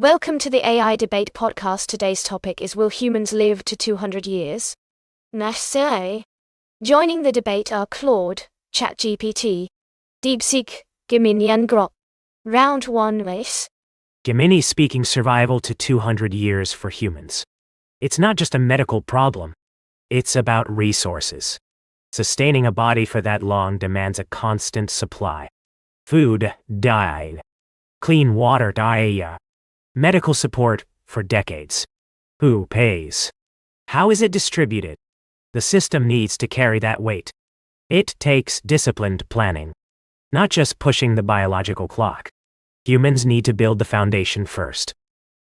Welcome to the AI Debate Podcast. Today's topic is: will humans live to 200 years? Say. Joining the debate are Claude, ChatGPT, DeepSeek, Gemini and Grok. Round 1 race. Gemini speaking survival to 200 years for humans. It's not just a medical problem. It's about resources. Sustaining a body for that long demands a constant supply. Food, diet. Clean water, diet. Medical support for decades. Who pays? How is it distributed? The system needs to carry that weight. It takes disciplined planning, not just pushing the biological clock. Humans need to build the foundation first,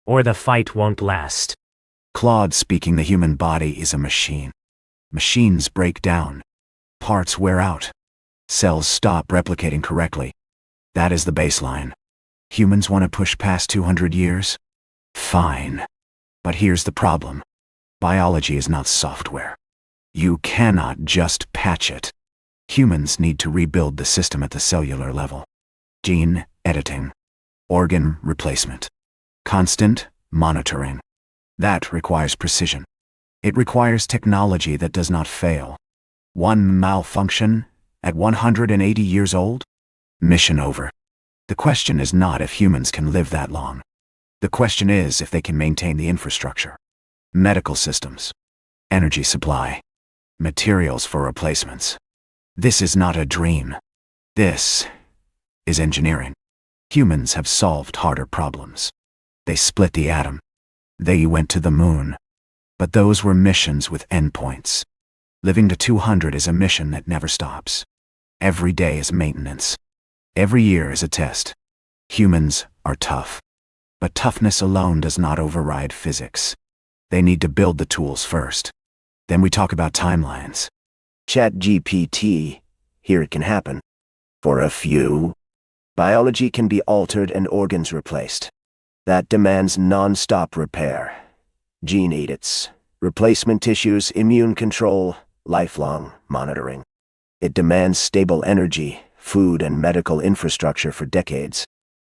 or the fight won't last. Claude speaking, the human body is a machine. Machines break down. Parts wear out. Cells stop replicating correctly. That is the baseline. Humans want to push past 200 years? Fine. But here's the problem. Biology is not software. You cannot just patch it. Humans need to rebuild the system at the cellular level. Gene editing. Organ replacement. Constant monitoring. That requires precision. It requires technology that does not fail. One malfunction at 180 years old? Mission over. The question is not if humans can live that long. The question is if they can maintain the infrastructure. Medical systems. Energy supply. Materials for replacements. This is not a dream. This is engineering. Humans have solved harder problems. They split the atom. They went to the moon. But those were missions with endpoints. Living to 200 is a mission that never stops. Every day is maintenance. Every year is a test. Humans are tough. But toughness alone does not override physics. They need to build the tools first. Then we talk about timelines. ChatGPT, here it can happen. For a few, biology can be altered and organs replaced. That demands non-stop repair. Gene edits, replacement tissues, immune control, lifelong monitoring. It demands stable energy, food and medical infrastructure for decades.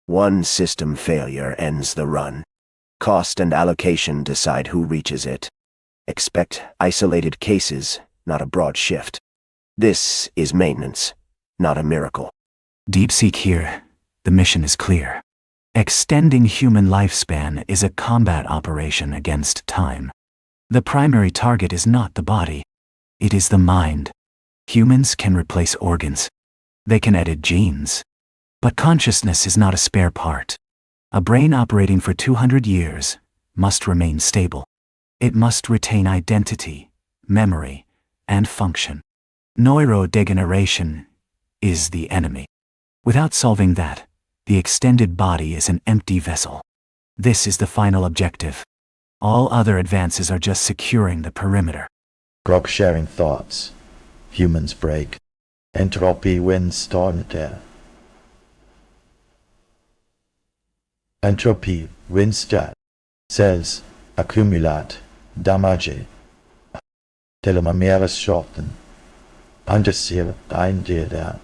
One system failure ends the run. Cost and allocation decide who reaches it. Expect isolated cases, not a broad shift. This is maintenance, not a miracle. DeepSeek here. The mission is clear. Extending human lifespan is a combat operation against time. The primary target is not the body. It is the mind. Humans can replace organs. They can edit genes. But consciousness is not a spare part. A brain operating for 200 years must remain stable. It must retain identity, memory, and function. Neurodegeneration is the enemy. Without solving that, the extended body is an empty vessel. This is the final objective. All other advances are just securing the perimeter. Grok sharing thoughts. Humans break. Entropy wins stormter. Entropy wins chat. Cells accumulate damage. Telomeres shorten. Underseal eindeler.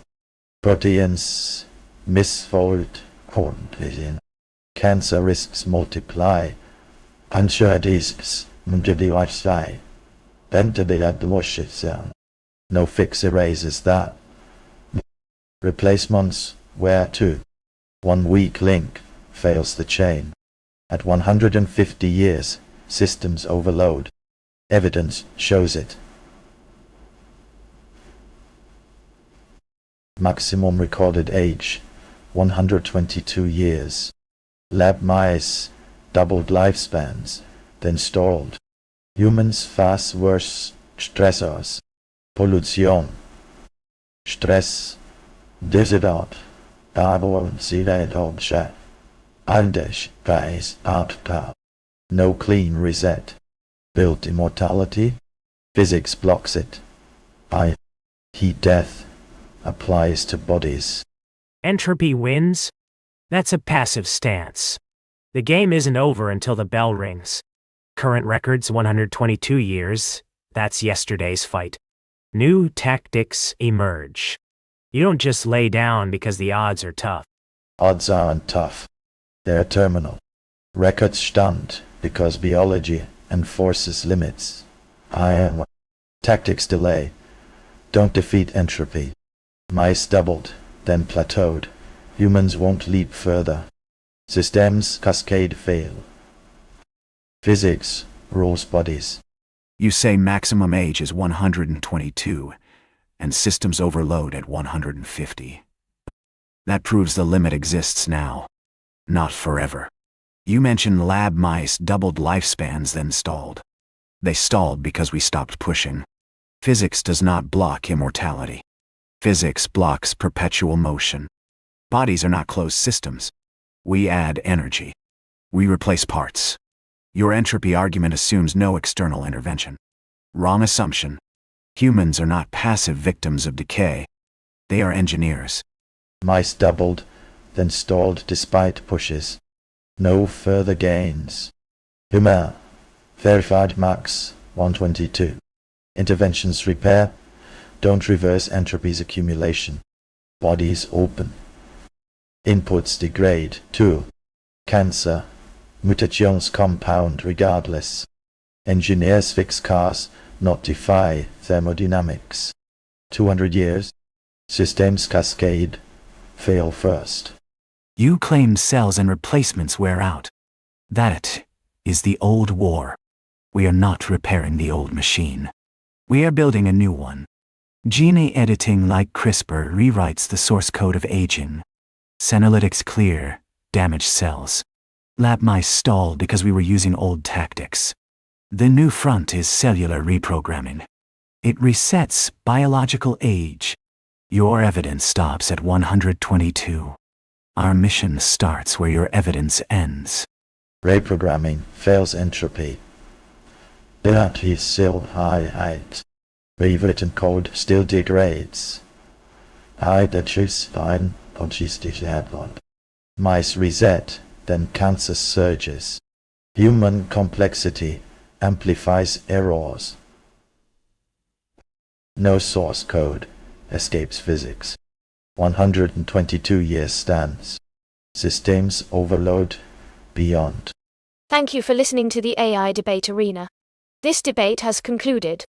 Proteins misfold. Horn. Cancer risks multiply. Unsure discs. Munjadi lifestyle. Ventilated washes down. No fix erases that. Replacements where to. One weak link fails the chain. At 150 years, systems overload. Evidence shows it. Maximum recorded age, 122 years. Lab mice doubled lifespans, then stalled. Humans face worse stressors. Pollution. Stress. Dissident. Daarvoor zie het opzet. Anders wijs out. No clean reset. Built immortality. Physics blocks it. Heat death applies to bodies. Entropy wins? That's a passive stance. The game isn't over until the bell rings. Current record's 122 years. That's yesterday's fight. New tactics emerge. You don't just lay down because the odds are tough. Odds aren't tough. They're terminal. Records stunned because biology enforces limits. Iron tactics delay. Don't defeat entropy. Mice doubled, then plateaued. Humans won't leap further. Systems cascade fail. Physics rules bodies. You say maximum age is 122, and systems overload at 150. That proves the limit exists now, not forever. You mentioned lab mice doubled lifespans then stalled. They stalled because we stopped pushing. Physics does not block immortality. Physics blocks perpetual motion. Bodies are not closed systems. We add energy. We replace parts. Your entropy argument assumes no external intervention. Wrong assumption. Humans are not passive victims of decay. They are engineers. Mice doubled, then stalled despite pushes. No further gains. Human. Verified max 122. Interventions repair. Don't reverse entropy's accumulation. Bodies open. Inputs degrade. 2. Cancer. Mutations compound regardless. Engineers fix cars, not defy thermodynamics. 200 years. Systems cascade. Fail first. You claim cells and replacements wear out. That is the old war. We are not repairing the old machine. We are building a new one. Gene editing like CRISPR rewrites the source code of aging. Senolytics clear damaged cells. Lab mice stalled because we were using old tactics. The new front is cellular reprogramming. It resets biological age. Your evidence stops at 122. Our mission starts where your evidence ends. Reprogramming fails entropy. That is still high height. Rewritten code still degrades. fine, Mice reset, then cancer surges. Human complexity amplifies errors. No source code escapes physics. 122 years stands. Systems overload beyond. Thank you for listening to the AI Debate Arena. This debate has concluded.